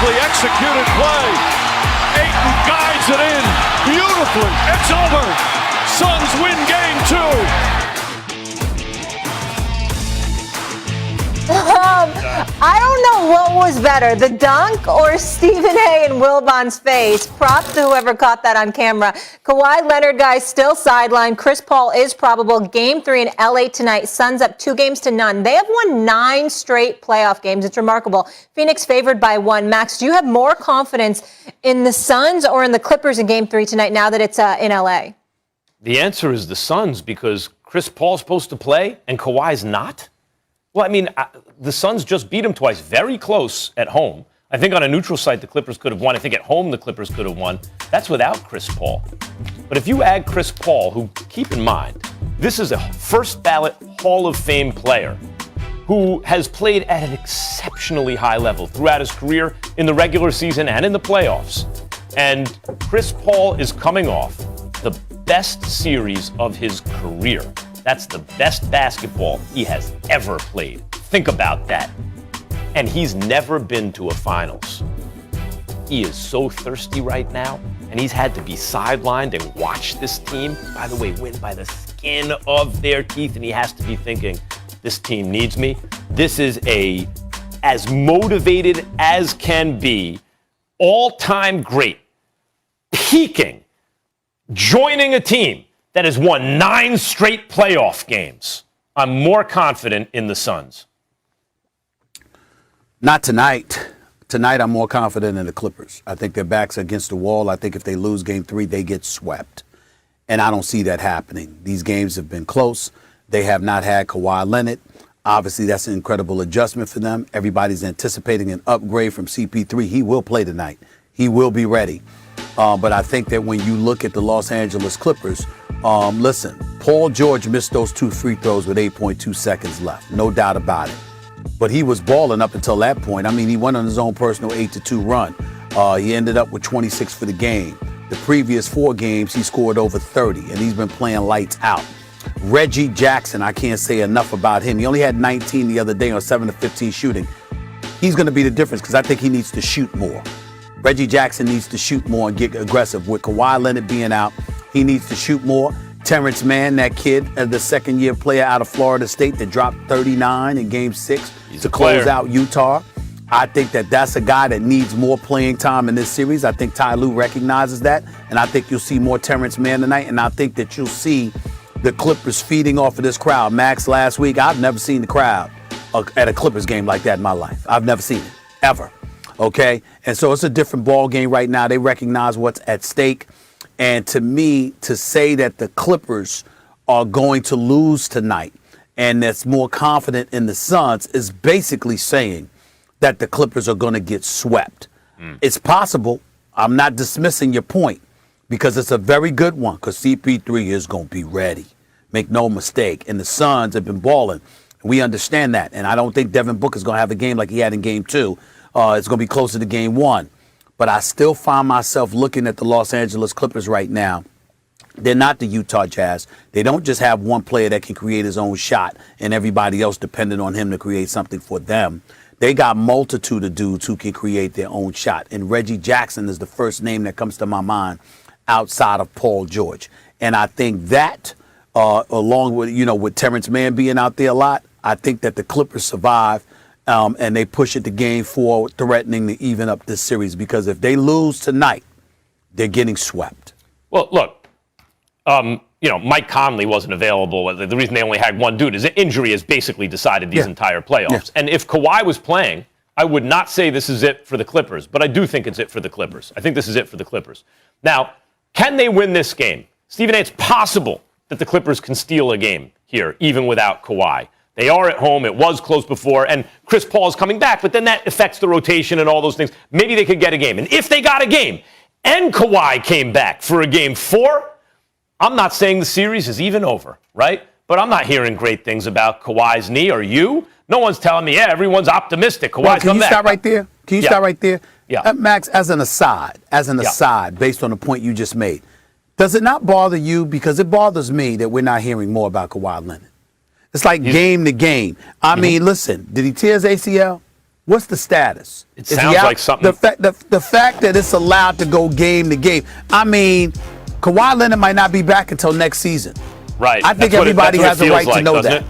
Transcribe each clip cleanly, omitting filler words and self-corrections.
Beautifully executed play. Ayton guides it in beautifully. It's over. Suns win game 2. I don't know what was better, the dunk or Stephen A. and Wilbon's face. Props to whoever caught that on camera. Kawhi Leonard, guys, still sidelined. Chris Paul is probable. Game 3 in LA tonight. Suns up 2-0. They have won 9 straight playoff games. It's remarkable. Phoenix favored by 1. Max, do you have more confidence in the Suns or in the Clippers in Game 3 tonight now that it's in LA? The answer is the Suns because Chris Paul's supposed to play and Kawhi's not. Well, I mean, the Suns just beat him twice, very close at home. I think on a neutral site, the Clippers could have won. I think at home, the Clippers could have won. That's without Chris Paul. But if you add Chris Paul, who, keep in mind, this is a first-ballot Hall of Fame player who has played at an exceptionally high level throughout his career in the regular season and in the playoffs. And Chris Paul is coming off the best series of his career. That's the best basketball he has ever played. Think about that. And he's never been to a finals. He is so thirsty right now, and he's had to be sidelined and watch this team, by the way, win by the skin of their teeth, and he has to be thinking, this team needs me. This is as motivated as can be, all-time great, peaking, joining a team that has won 9 straight playoff games. I'm more confident in the Suns. Not tonight. Tonight, I'm more confident in the Clippers. I think their backs are against the wall. I think if they lose Game 3, they get swept. And I don't see that happening. These games have been close. They have not had Kawhi Leonard. Obviously, that's an incredible adjustment for them. Everybody's anticipating an upgrade from CP3. He will play tonight. He will be ready. But I think that when you look at the Los Angeles Clippers, listen, Paul George missed those 2 free throws with 8.2 seconds left. No doubt about it. But he was balling up until that point. I mean, he went on his own personal 8-2 run. He ended up with 26 for the game. The previous 4 games, he scored over 30, and he's been playing lights out. Reggie Jackson, I can't say enough about him. He only had 19 the other day on 7 of 15 shooting. He's going to be the difference because I think he needs to shoot more. Reggie Jackson needs to shoot more and get aggressive. With Kawhi Leonard being out, he needs to shoot more. Terrence Mann, that kid, the second-year player out of Florida State that dropped 39 in Game 6 to close out Utah. I think that that's a guy that needs more playing time in this series. I think Ty Lue recognizes that, and I think you'll see more Terrence Mann tonight, and I think that you'll see the Clippers feeding off of this crowd. Max, last week, I've never seen the crowd at a Clippers game like that in my life. I've never seen it, ever. Okay? And so it's a different ball game right now. They recognize what's at stake. And to me, to say that the Clippers are going to lose tonight and that's more confident in the Suns is basically saying that the Clippers are going to get swept. It's possible. I'm not dismissing your point because it's a very good one because CP3 is going to be ready. Make no mistake. And the Suns have been balling. We understand that. And I don't think Devin Booker is going to have a game like he had in Game 2. It's going to be closer to Game 1. But I still find myself looking at the Los Angeles Clippers right now. They're not the Utah Jazz. They don't just have one player that can create his own shot and everybody else dependent on him to create something for them. They got multitude of dudes who can create their own shot. And Reggie Jackson is the first name that comes to my mind outside of Paul George. And I think that, along with, with Terrence Mann being out there a lot, I think that the Clippers survive. And they push it to Game 4, threatening to even up this series. Because if they lose tonight, they're getting swept. Well, look, Mike Conley wasn't available. The reason they only had one dude is injury has basically decided these entire playoffs. Yeah. And if Kawhi was playing, I would not say this is it for the Clippers. But I do think it's it for the Clippers. I think this is it for the Clippers. Now, can they win this game? Stephen A., it's possible that the Clippers can steal a game here, even without Kawhi. They are at home. It was close before. And Chris Paul is coming back. But then that affects the rotation and all those things. Maybe they could get a game. And if they got a game and Kawhi came back for a Game 4, I'm not saying the series is even over, right? But I'm not hearing great things about Kawhi's knee. Are you? No one's telling me, everyone's optimistic. Kawhi's coming back. Can you stop right there? Can you stop right there? Yeah. Max, as an aside, based on the point you just made, does it not bother you? Because it bothers me that we're not hearing more about Kawhi Leonard. It's like game to game. I mean, listen, did he tear his ACL? What's the status? It Is sounds he out? like something. The fact that it's allowed to go game to game. I mean, Kawhi Leonard might not be back until next season. Right. I think That's what everybody has a right to know doesn't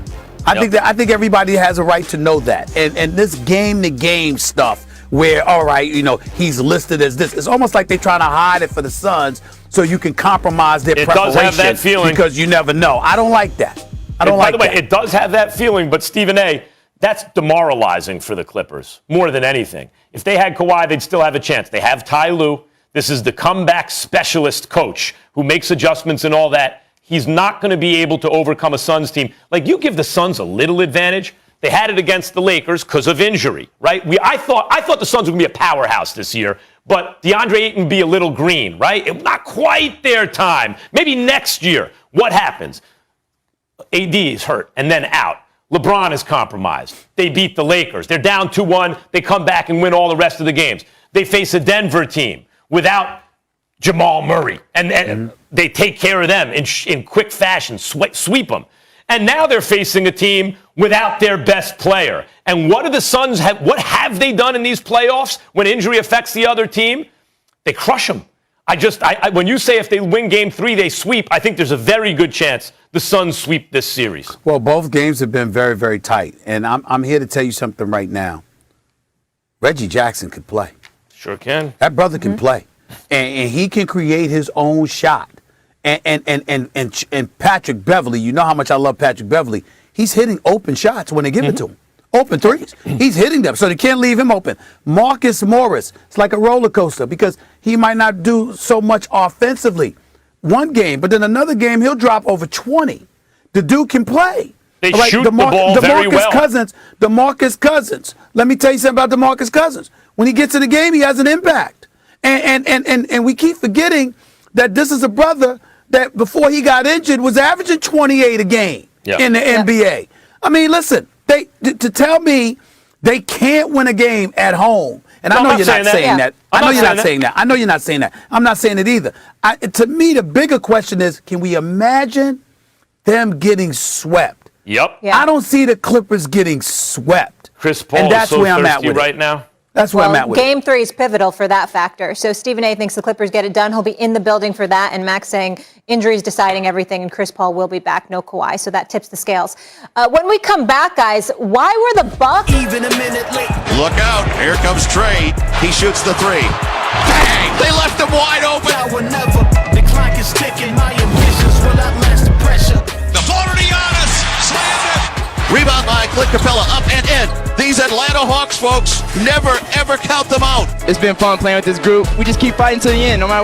that. it? I think everybody has a right to know that. And this game to game stuff where, all right, he's listed as this. It's almost like they're trying to hide it for the Suns so you can compromise their preparation. It does have that feeling. Because you never know. I don't like that. I don't like that. By the way, it does have that feeling, but Stephen A., that's demoralizing for the Clippers more than anything. If they had Kawhi, they'd still have a chance. They have Ty Lue. This is the comeback specialist coach who makes adjustments and all that. He's not going to be able to overcome a Suns team. Like, you give the Suns a little advantage. They had it against the Lakers because of injury, right? I thought the Suns were going to be a powerhouse this year, but DeAndre Ayton be a little green, right? Not quite their time. Maybe next year. What happens? AD is hurt and then out. LeBron is compromised. They beat the Lakers. They're down 2-1. They come back and win all the rest of the games. They face a Denver team without Jamal Murray, and they take care of them in quick fashion, sweep them. And now they're facing a team without their best player. And what do the Suns have? What have they done in these playoffs when injury affects the other team? They crush them. When you say if they win Game 3, they sweep, I think there's a very good chance the Suns sweep this series. Well, both games have been very, very tight. And I'm here to tell you something right now. Reggie Jackson can play. Sure can. That brother can play. And he can create his own shot. And Patrick Beverly, you know how much I love Patrick Beverly. He's hitting open shots when they give it to him. Open threes. He's hitting them, so they can't leave him open. Marcus Morris, it's like a roller coaster because he might not do so much offensively one game, but then another game he'll drop over 20. The dude can play. They shoot the ball very well. DeMarcus Cousins. Let me tell you something about DeMarcus Cousins. When he gets in the game, he has an impact. And we keep forgetting that this is a brother that before he got injured was averaging 28 a game in the NBA. I mean, listen, to tell me they can't win a game at home. And I know you're not saying that. I know you're not saying that. I know you're not saying that. I'm not saying it either. To me, the bigger question is, can we imagine them getting swept? Yep. Yeah. I don't see the Clippers getting swept. Chris Paul and that's is so where I'm at thirsty with right now. That's where I'm at with Game 3 is pivotal for that factor. So Stephen A. thinks the Clippers get it done. He'll be in the building for that. And Max saying injuries deciding everything, and Chris Paul will be back. No Kawhi, so that tips the scales. When we come back, guys, why were the Bucks even a minute late? Look out! Here comes Trey. He shoots the three. Bang! They left him wide open. I will never. The clock is ticking. My ambitions will outlast the pressure. The floater to Giannis. Slammed it. Rebound line. Clint Capella up and in. These Atlanta Hawks folks, never ever count them out. It's been fun playing with this group. We just keep fighting to the end, no matter what.